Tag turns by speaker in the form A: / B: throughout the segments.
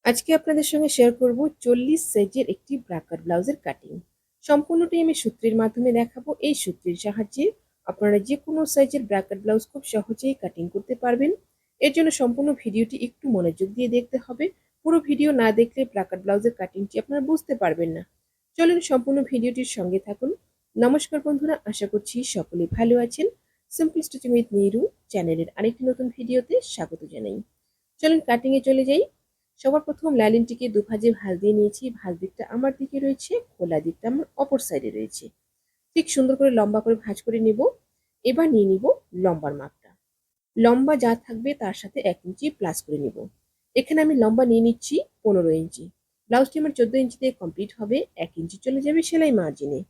A: আজকে আপনাদের সঙ্গে শেয়ার করব 40 সাইজের একটি ব্রাকার ব্লাউজের কাটিং। সম্পূর্ণটাই আমি সূত্রের মাধ্যমে দেখাবো। এই সূত্রের সাহায্যে আপনারা যে কোনো সাইজের ব্রাকার ব্লাউজ খুব সহজেই কাটিং করতে পারবেন। এর জন্য সম্পূর্ণ ভিডিওটি একটু মনোযোগ দিয়ে দেখতে হবে। পুরো ভিডিও না দেখলে ব্রাকার ব্লাউজের কাটিংটি আপনারা বুঝতে পারবেন না। চলুন সম্পূর্ণ ভিডিওটির সঙ্গে থাকুন। নমস্কার বন্ধুরা, আশা করছি সকলে ভালো আছেন। সিম্পল স্টিচিং উইথ নিরু চ্যানেলের আরেকটি নতুন ভিডিওতে স্বাগত জানাই। চলুন কাটিং এ চলে যাই। সবার প্রথম লাইলিনটিকে দুভাজে ভাঁজ দিয়ে নিয়েছি। ভাঁজ দিকটা আমার দিকে রয়েছে, খোলা দিকটা আমার অপর সাইডে রয়েছে। ঠিক সুন্দর করে লম্বা করে ভাঁজ করে নেব। এবার নিয়ে নিব লম্বার মাপটা। লম্বা যা থাকবে তার সাথে 1 ইঞ্চি প্লাস করে নেব। এখানে আমি লম্বা নিয়ে নিচ্ছি 15 ইঞ্চি। ব্লাউজটি আমার 14 ইঞ্চিতে কমপ্লিট হবে। 1 ইঞ্চি চলে যাবে সেলাই মার্জিনে।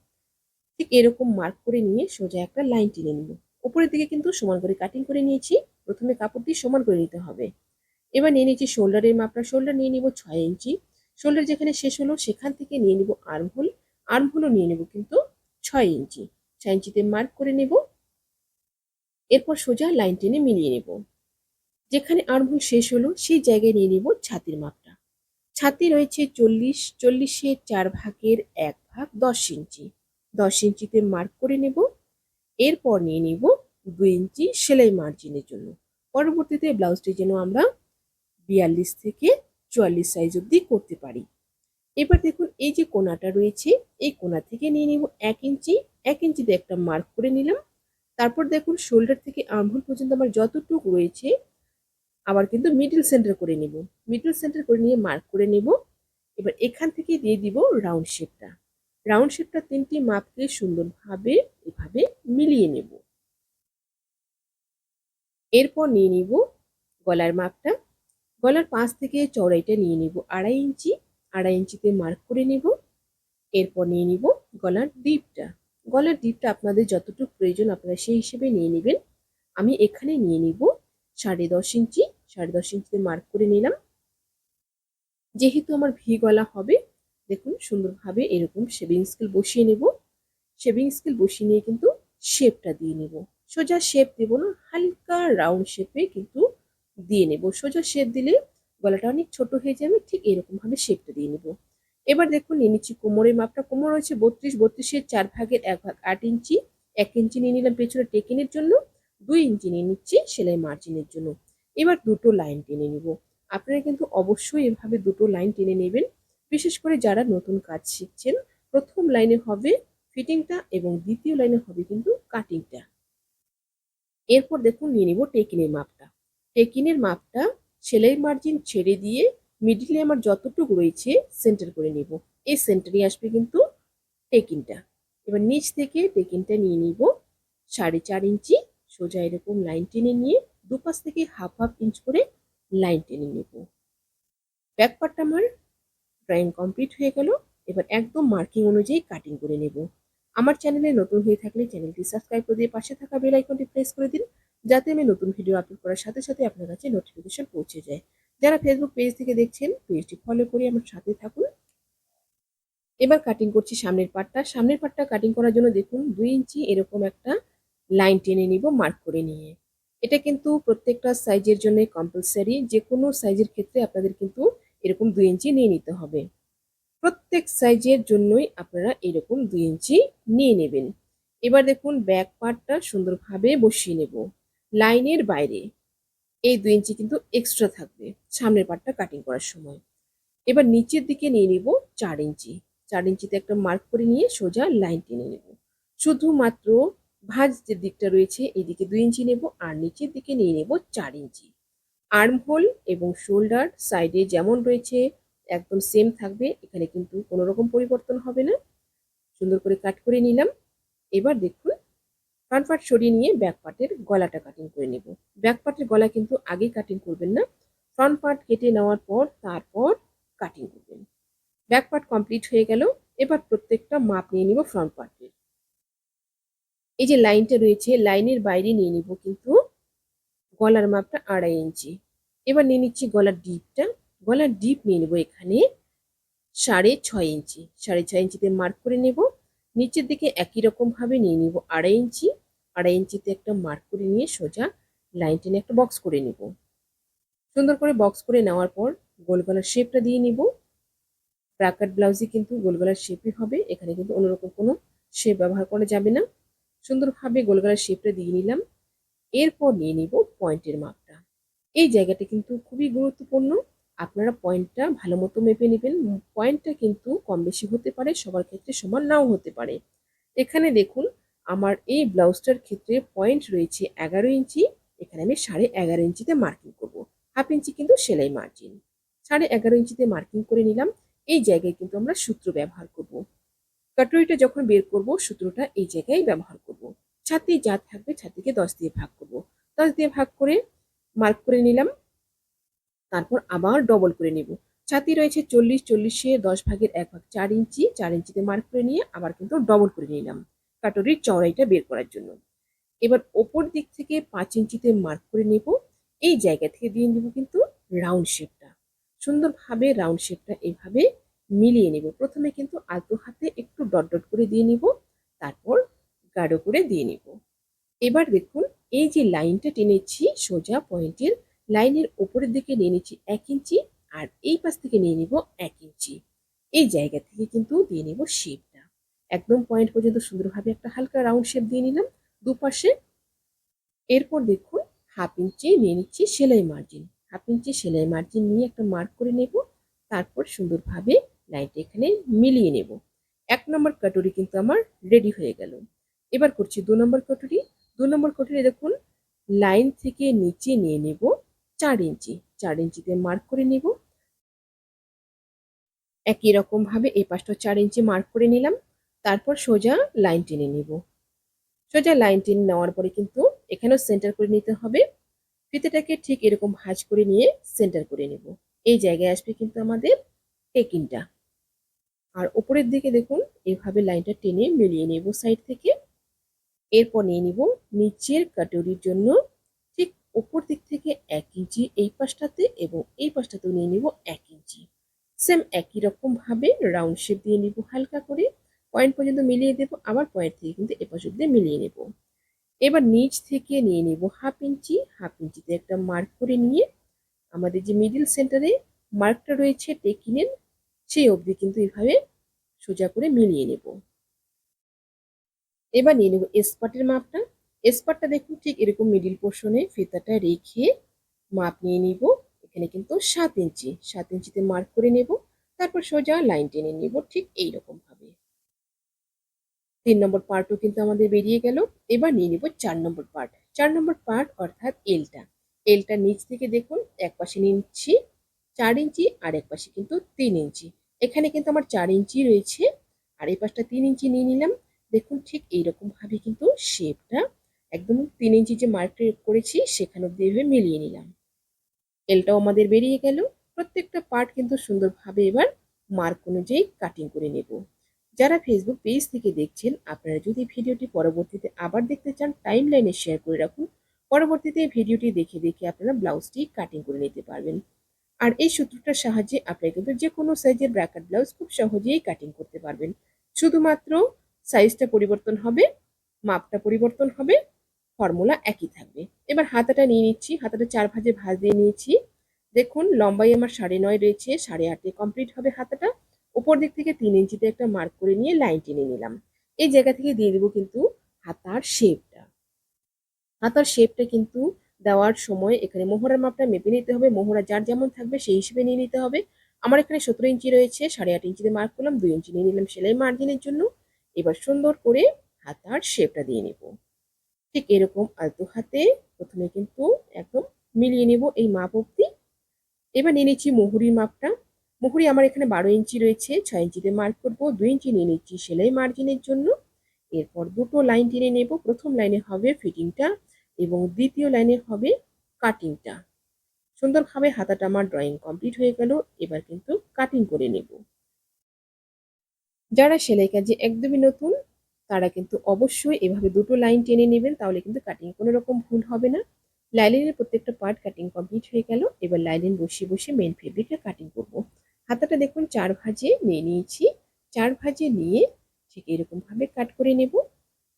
A: ঠিক এরকম মার্ক করে নিয়ে সোজা একটা লাইন টেনে নেব। উপরের দিকে কিন্তু সমান করে কাটিং করে নিয়েছি। প্রথমে কাপড় দিয়ে সমান করে নিতে হবে। এবার নিয়ে নিচ্ছি শোল্ডারের মাপটা। শোল্ডার নিয়ে নিব 6 ইঞ্চি। শোল্ডার যেখানে শেষ হলো সেখান থেকে নিয়ে নিব আর্মহোল। আর্মহোলও নিয়ে নেব কিন্তু 6 ইঞ্চি। 6 ইঞ্চিতে মার্ক করে নেব। এরপর সোজা লাইন টেনে মিলিয়ে নেব। যেখানে আর্মহোল শেষ হলো সেই জায়গায় নিয়ে নিব ছাতির মাপটা। ছাতি রয়েছে 40, 40-এর 4 ভাগের 1 ভাগ 10 ইঞ্চি। 10 ইঞ্চিতে মার্ক করে নেব। এরপর নিয়ে নিব 2 ইঞ্চি সেলাই মার্জিনের জন্য। পরবর্তীতে ব্লাউজটি যেন আমরা 42 থেকে 44 সাইজ অবধি করতে পারি। এবার দেখুন এই যে কোণাটা রয়েছে, এই কোণা থেকে নিয়ে নিব 1 ইঞ্চি। 1 ইঞ্চিতে একটা মার্ক করে নিলাম। তারপর দেখুন শোল্ডার থেকে আর্মহোল পর্যন্ত আমার যতটুকু রয়েছে আবার কিন্তু মিডল সেন্টার করে নেব। মিডল সেন্টার করে নিয়ে মার্ক করে নেব। এবার এখান থেকে দিয়ে দিব রাউন্ড শেপটা। রাউন্ড শেপটা 3টি মাপকে সুন্দরভাবে এভাবে মিলিয়ে নেব। এরপর নিয়ে নিব গলার মাপটা। গলার পাশ থেকে চওড়াইটা নিয়ে নিব 2.5 ইঞ্চি। 2.5 ইঞ্চিতে মার্ক করে নেব। এরপর নিয়ে নিব গলার ডিপটা। গলার ডিপটা আপনাদের যতটুকু প্রয়োজন আপনারা সেই হিসেবে নিয়ে নেবেন। আমি এখানে নিয়ে নিব 10.5 ইঞ্চি। 10.5 ইঞ্চিতে মার্ক করে নিলাম। যেহেতু আমার ভি গলা হবে, দেখুন সুন্দরভাবে এরকম শেভিং স্কেল বসিয়ে নেব। শেভিং স্কেল বসিয়ে নিয়ে কিন্তু শেপটা দিয়ে নেব। সোজা শেপ দেব না, হালকা রাউন্ড শেপে কিন্তু দিয়ে নেব। সোজা শেপ দিলে গলাটা অনেক ছোট হয়ে যাবে। ঠিক এরকম ভাবে শেপটা দিয়ে নেব। এবার দেখুন নিয়ে নিচ্ছি কোমরের মাপটা। কোমর হচ্ছে 32, 32-এর 4 ভাগের 1 ভাগ 8 ইঞ্চি। 1 ইঞ্চি নিয়ে নিলাম পেছনে টেকিনের জন্য। 2 ইঞ্চি নিয়ে নিচ্ছি সেলাই মার্জিনের জন্য। এবার দুটো লাইন টেনে নিব। আপনারা কিন্তু অবশ্যই এভাবে দুটো লাইন টেনে নেবেন। বিশেষ করে যারা নতুন কাজ শিখছেন, প্রথম লাইনে হবে ফিটিংটা এবং দ্বিতীয় লাইনে হবে কিন্তু কাটিংটা। এরপর দেখুন নিয়ে নিব টেকিনের মাপটা। টেকিনের মাপটা সেলাই মার্জিন ছেড়ে দিয়ে মিডিলে আমার যতটুকু রয়েছে সেন্টার করে নেব। এই সেন্টারে আসবে কিন্তু টেকিনটা। এবার নিচ থেকে টেকিনটা নিয়ে নিব 4.5 ইঞ্চি। সোজা এরকম লাইন টেনে নিয়ে দুপাশ থেকে হাফ হাফ ইঞ্চ করে লাইন টেনে নেব। ব্যাক পার্টটা আমার ড্রয়িং কমপ্লিট হয়ে গেল। এবার একদম মার্কিং অনুযায়ী কাটিং করে নেব। আমার চ্যানেলে নতুন হয়ে থাকলে চ্যানেলটি সাবস্ক্রাইব করে দিয়ে পাশে থাকা বেল আইকনটি প্রেস করে দিন, যাতে আমি নতুন ভিডিও আপলোড করার সাথে সাথে আপনার কাছে নোটিফিকেশন পৌঁছে যায়। যারা ফেসবুক পেজ থেকে দেখছেন পেজটি ফলো করে আমার সাথে থাকুন। এবার কাটিং করছি সামনের পার্টটা। সামনের পার্টটা কাটিং করার জন্য দেখুন 2 ইঞ্চি এরকম একটা লাইন টেনে নিব মার্ক করে নিয়ে। এটা কিন্তু প্রত্যেকটা সাইজের জন্য কম্পালসারি। যে কোনো সাইজের ক্ষেত্রে আপনাদের কিন্তু এরকম 2 ইঞ্চি নিয়ে নিতে হবে। প্রত্যেক সাইজের জন্যই আপনারা এরকম 2 ইঞ্চি নিয়ে নেবেন। এবার দেখুন ব্যাক পার্টটা সুন্দরভাবে বসিয়ে নেব। লাইনের বাইরে এই 2 ইঞ্চি কিন্তু এক্সট্রা থাকবে সামনের পার্টটা কাটিং করার সময়। এবার নিচের দিকে নিয়ে নিব 4 ইঞ্চি। 4 ইঞ্চিতে একটা মার্ক করে নিয়ে সোজা লাইন টেনে নেব। শুধুমাত্র ভাঁজ যে দিকটা রয়েছে এইদিকে 2 ইঞ্চি নেব আর নিচের দিকে নিয়ে নেব 4 ইঞ্চি। আর্মহোল এবং শোল্ডার সাইডে যেমন রয়েছে একদম সেম থাকবে। এখানে কিন্তু কোনো রকম পরিবর্তন হবে না। সুন্দর করে কাট করে নিলাম। এবার দেখুন ফ্রন্ট পার্ট সরিয়ে নিয়ে ব্যাক পার্টের গলাটা কাটিং করে নেব। ব্যাক পার্টের গলা কিন্তু আগে কাটিং করবেন না, ফ্রন্ট পার্ট কেটে নেওয়ার পর তারপর কাটিং করবেন। ব্যাক পার্ট কমপ্লিট হয়ে গেল। এবার প্রত্যেকটা মাপ নিয়ে নিব ফ্রন্ট পার্টের। এই যে লাইনটা রয়েছে লাইনের বাইরে নিয়ে নিব কিন্তু গলার মাপটা 2.5 ইঞ্চি। এবার নিয়ে নিচ্ছি গলার ডিপটা। গলার ডিপ নিয়ে নেব এখানে 6.5 ইঞ্চি। 6.5 ইঞ্চিতে মার্ক করে নেব। নিচের দিকে একই রকম ভাবে নিয়ে নিব 2.5 ইঞ্চি। 2.5 ইঞ্চিতে একটা মার্ক করে নিয়ে সোজা লাইন টেনে একটা বক্স করে নেব। সুন্দর করে বক্স করে নেওয়ার পর গোল গলার শেপটা দিয়ে নিব। ব্রাকাট ব্লাউজে কিন্তু গোল গলার শেপই হবে, এখানে কিন্তু অন্যরকম কোনো শেপ ব্যবহার করা যাবে না। সুন্দরভাবে গোল গলার শেপটা দিয়ে নিলাম। এরপর নিয়ে নিব পয়েন্টের মাপটা। এই জায়গাটা কিন্তু খুবই গুরুত্বপূর্ণ, আপনারা পয়েন্টটা ভালো মতো মেপে নেবেন। পয়েন্টটা কিন্তু কম বেশি হতে পারে, সবার ক্ষেত্রে সমান নাও হতে পারে। এখানে দেখুন আমার এই ব্লাউজটার ক্ষেত্রে পয়েন্ট রয়েছে 11 ইঞ্চি, এখানে আমি 11.5 ইঞ্চিতে মার্কিং করব। হাফ ইঞ্চি কিন্তু সেলাই মার্জিন, 11.5 ইঞ্চিতে মার্কিং করে নিলাম। এই জায়গায় কিন্তু আমরা সূত্র ব্যবহার করব। কাটুরিটা যখন বের করব সূত্রটা এই জায়গায় ব্যবহার করব। ছাতি যা থাকবে ছাতিকে 10 দিয়ে ভাগ করব। 10 দিয়ে ভাগ করে মার্ক করে নিলাম। তারপর আবার ডবল করে নেব। ছাতি রয়েছে 40, 40-এ 10 ভাগের 1 ভাগ 4 ইঞ্চি, 4 ইঞ্চিতে মার্ক করে নিয়ে আবার কিন্তু ডবল করে নিলাম কাটুরির চওড়াইটা বের করার জন্য। এবার ওপর দিক থেকে 5 ইঞ্চিতে মার্ক করে নেব। এই জায়গা থেকে দিয়ে নেব কিন্তু রাউন্ড শেপটা। সুন্দরভাবে রাউন্ড শেপটা এইভাবে মিলিয়ে নেব। প্রথমে কিন্তু আলতো হাতে একটু ডট ডট করে দিয়ে নিব, তারপর গাঢ় করে দিয়ে নিব। এবার দেখুন এই যে লাইনটা টেনেছি সোজা পয়েন্টের লাইনের উপরের দিকে নিয়ে নিচ্ছি 1 ইঞ্চি, আর এই পাশ থেকে নিয়ে নিব 1 ইঞ্চি। এই জায়গা থেকে কিন্তু দিয়ে নিব শেপটা একদম পয়েন্ট পর্যন্ত সুন্দরভাবে একটা হালকা রাউন্ড শেপ দিয়ে নিলাম দুপাশে। এরপর দেখুন হাফ ইঞ্চি নিয়ে নিচ্ছি সেলাই মার্জিন, হাফ ইঞ্চি সেলাই মার্জিন নিয়ে একটা মার্ক করে নেব। তারপর সুন্দরভাবে লাইনটা এখানে মিলিয়ে নেব। 1 নম্বর কাটুরি কিন্তু আমার রেডি হয়ে গেল। এবার করছি 2 নম্বর কাটুরি। 2 নম্বর কাটুরি দেখুন লাইন থেকে নিচে নিয়ে নেব 4 ইঞ্চি, 4 ইঞ্চিতে মার্ক করে নেব। একই রকম ভাবে এই পাশটা 4 ইঞ্চি মার্ক করে নিলাম। তারপর সোজা লাইন টেনে নেব। সোজা লাইন টেনে নেওয়ার পরে কিন্তু এখানেও সেন্টার করে নিতে হবে। ফিতেটাকে ঠিক এরকম ভাঁজ করে নিয়ে সেন্টার করে নেব। এই জায়গায় আসবে কিন্তু আমাদের টেকিংটা। আর উপরের দিকে দেখুন এইভাবে লাইনটা টেনে মিলিয়ে নেব সাইড থেকে। এরপর নিয়ে নিব নিচের কাটুরির জন্য ঠিক উপর দিক থেকে 1 ইঞ্চি এই পাশটাতে এবং এই পাশটাতেও নিয়ে নিব 1 ইঞ্চি। সেম একই রকম ভাবে রাউন্ড শেপ দিয়ে নিব হালকা করে, পয়েন্ট পর্যন্ত মিলিয়ে দেব, আবার পয়েন্ট থেকে কিন্তু এপাশ অব্দি মিলিয়ে নেব। এবার নিচ থেকে নিয়ে নিব হাফ ইঞ্চি, হাফ ইঞ্চিতে একটা মার্ক করে নিয়ে আমাদের যে মিডিল সেন্টারে মার্কটা রয়েছে টেকিনের সেই অবধি কিন্তু এভাবে সোজা করে মিলিয়ে নেব। এবার নিয়ে নেব এসপাটের মাপটা। এসপাটটা দেখুন ঠিক এরকম মিডিল পোর্শনে ফিতাটা রেখে মাপ নিয়ে নিব। এখানে কিন্তু 7 ইঞ্চি, 7 ইঞ্চিতে মার্ক করে নেব। তারপর সোজা লাইন টেনে নিব ঠিক এইরকম ভাবে। 3 নম্বর পার্টও কিন্তু আমাদের বেরিয়ে গেল। এবার নিয়ে নিব 4 নম্বর পার্ট। 4 নম্বর পার্ট অর্থাৎ এলটা। এলটা নিচ থেকে দেখুন এক পাশে নিয়ে নিচ্ছি 4 ইঞ্চি আর এক পাশে কিন্তু 3 ইঞ্চি। এখানে কিন্তু আমার 4 ইঞ্চি রয়েছে আর এই পাশটা 3 ইঞ্চি নিয়ে নিলাম। দেখুন ঠিক এইরকম ভাবে কিন্তু শেপটা একদম 3 ইঞ্চি যে মার্কটা করেছি সেখানে অব্দি এভাবে মিলিয়ে নিলাম। এলটাও আমাদের বেরিয়ে গেল। প্রত্যেকটা পার্ট কিন্তু সুন্দরভাবে এবার মার্ক অনুযায়ী কাটিং করে নেব। যারা ফেসবুক পেজ থেকে দেখছেন আপনারা যদি ভিডিওটি পরবর্তীতে আবার দেখতে চান টাইম লাইনে শেয়ার করে রাখুন, পরবর্তীতে ভিডিওটি দেখে দেখে আপনারা ব্লাউজটি কাটিং করে নিতে পারবেন। আর এই সূত্রটার সাহায্যে আপনারা কিন্তু যে কোনো সাইজের ব্র্যাকেট ব্লাউজ খুব সহজেই কাটিং করতে পারবেন। শুধুমাত্র সাইজটা পরিবর্তন হবে, মাপটা পরিবর্তন হবে, ফর্মুলা একই থাকবে। এবার হাতাটা নিয়ে নিচ্ছি, হাতাটা 4 ভাঁজে ভাঁজ দিয়ে নিয়েছি। দেখুন লম্বাই আমার 9.5 রয়েছে, 8.5 কমপ্লিট হবে হাতাটা। উপর দিক থেকে 3 ইঞ্চিতে একটা মার্ক করে নিয়ে লাইন টেনে নিলাম। এই জায়গা থেকে দিয়ে দেবো কিন্তু হাতার শেপটা। হাতার শেপটা কিন্তু দেওয়ার সময় এখানে মোহরার মাপটা মেপে নিতে হবে। মোহরা যার যেমন থাকবে সেই হিসেবে নিয়ে নিতে হবে। আমার এখানে 17 ইঞ্চি রয়েছে, 8.5 ইঞ্চিতে মার্ক করলাম, 2 ইঞ্চি নিয়ে নিলাম সেলাই মার্জিনের জন্য। এবার সুন্দর করে হাতার শেপটা দিয়ে নেব। ঠিক এরকম আলতো হাতে প্রথমে কিন্তু একদম মিলিয়ে নেব এই মাপ অবধি। এবার নিয়ে নিচ্ছি মুহুরির মাপটা। মুহুরি আমার এখানে 12 ইঞ্চি রয়েছে, 6 ইঞ্চিতে মার্ক করব, 2 ইঞ্চি নিয়ে নিচ্ছি সেলাই মার্জিনের জন্য। এরপর দুটো লাইন টেনে নেব। প্রথম লাইনে হবে ফিটিংটা এবং দ্বিতীয় লাইনে হবে কাটিংটা। সুন্দরভাবে হাতাটা আমার ড্রয়িং কমপ্লিট হয়ে গেল। এবার কিন্তু কাটিং করে নেব। যারা সেলাই কাজে একদমই নতুন তারা কিন্তু অবশ্যই এভাবে দুটো লাইন টেনে নেবেন, তাহলে কিন্তু কাটিং কোনো রকম ভুল হবে না। লাইলিনের প্রত্যেকটা পার্ট কাটিং কমপ্লিট হয়ে গেল। এবার লাইলিন বসিয়ে বসিয়ে মেন ফেব্রিকটা কাটিং করব। হাতাটা দেখুন 4 ভাঁজে নিয়ে নিয়েছি। 4 ভাঁজে নিয়ে ঠিক এরকম ভাবে কাট করে নেব।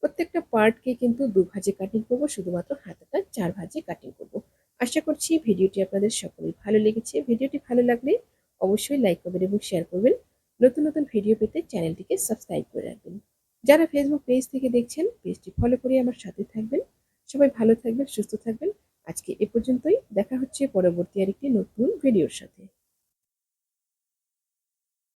A: প্রত্যেকটা পার্টকে কিন্তু 2 ভাঁজে কাটিং করব, শুধুমাত্র হাতাটা 4 ভাঁজে কাটিং করব। আশা করছি ভিডিওটি আপনাদের সকলের ভালো লেগেছে। ভিডিওটি ভালো লাগলে অবশ্যই লাইক করবেন এবং শেয়ার করবেন। নতুন নতুন ভিডিও পেতে চ্যানেলটিকে সাবস্ক্রাইব করে রাখবেন। যারা ফেসবুক পেজ থেকে দেখছেন পেজটি ফলো করে আমার সাথে থাকবেন। সবাই ভালো থাকবেন, সুস্থ থাকবেন। আজকে এ পর্যন্তই। দেখা হচ্ছে পরবর্তী আরেকটি নতুন ভিডিওর সাথে।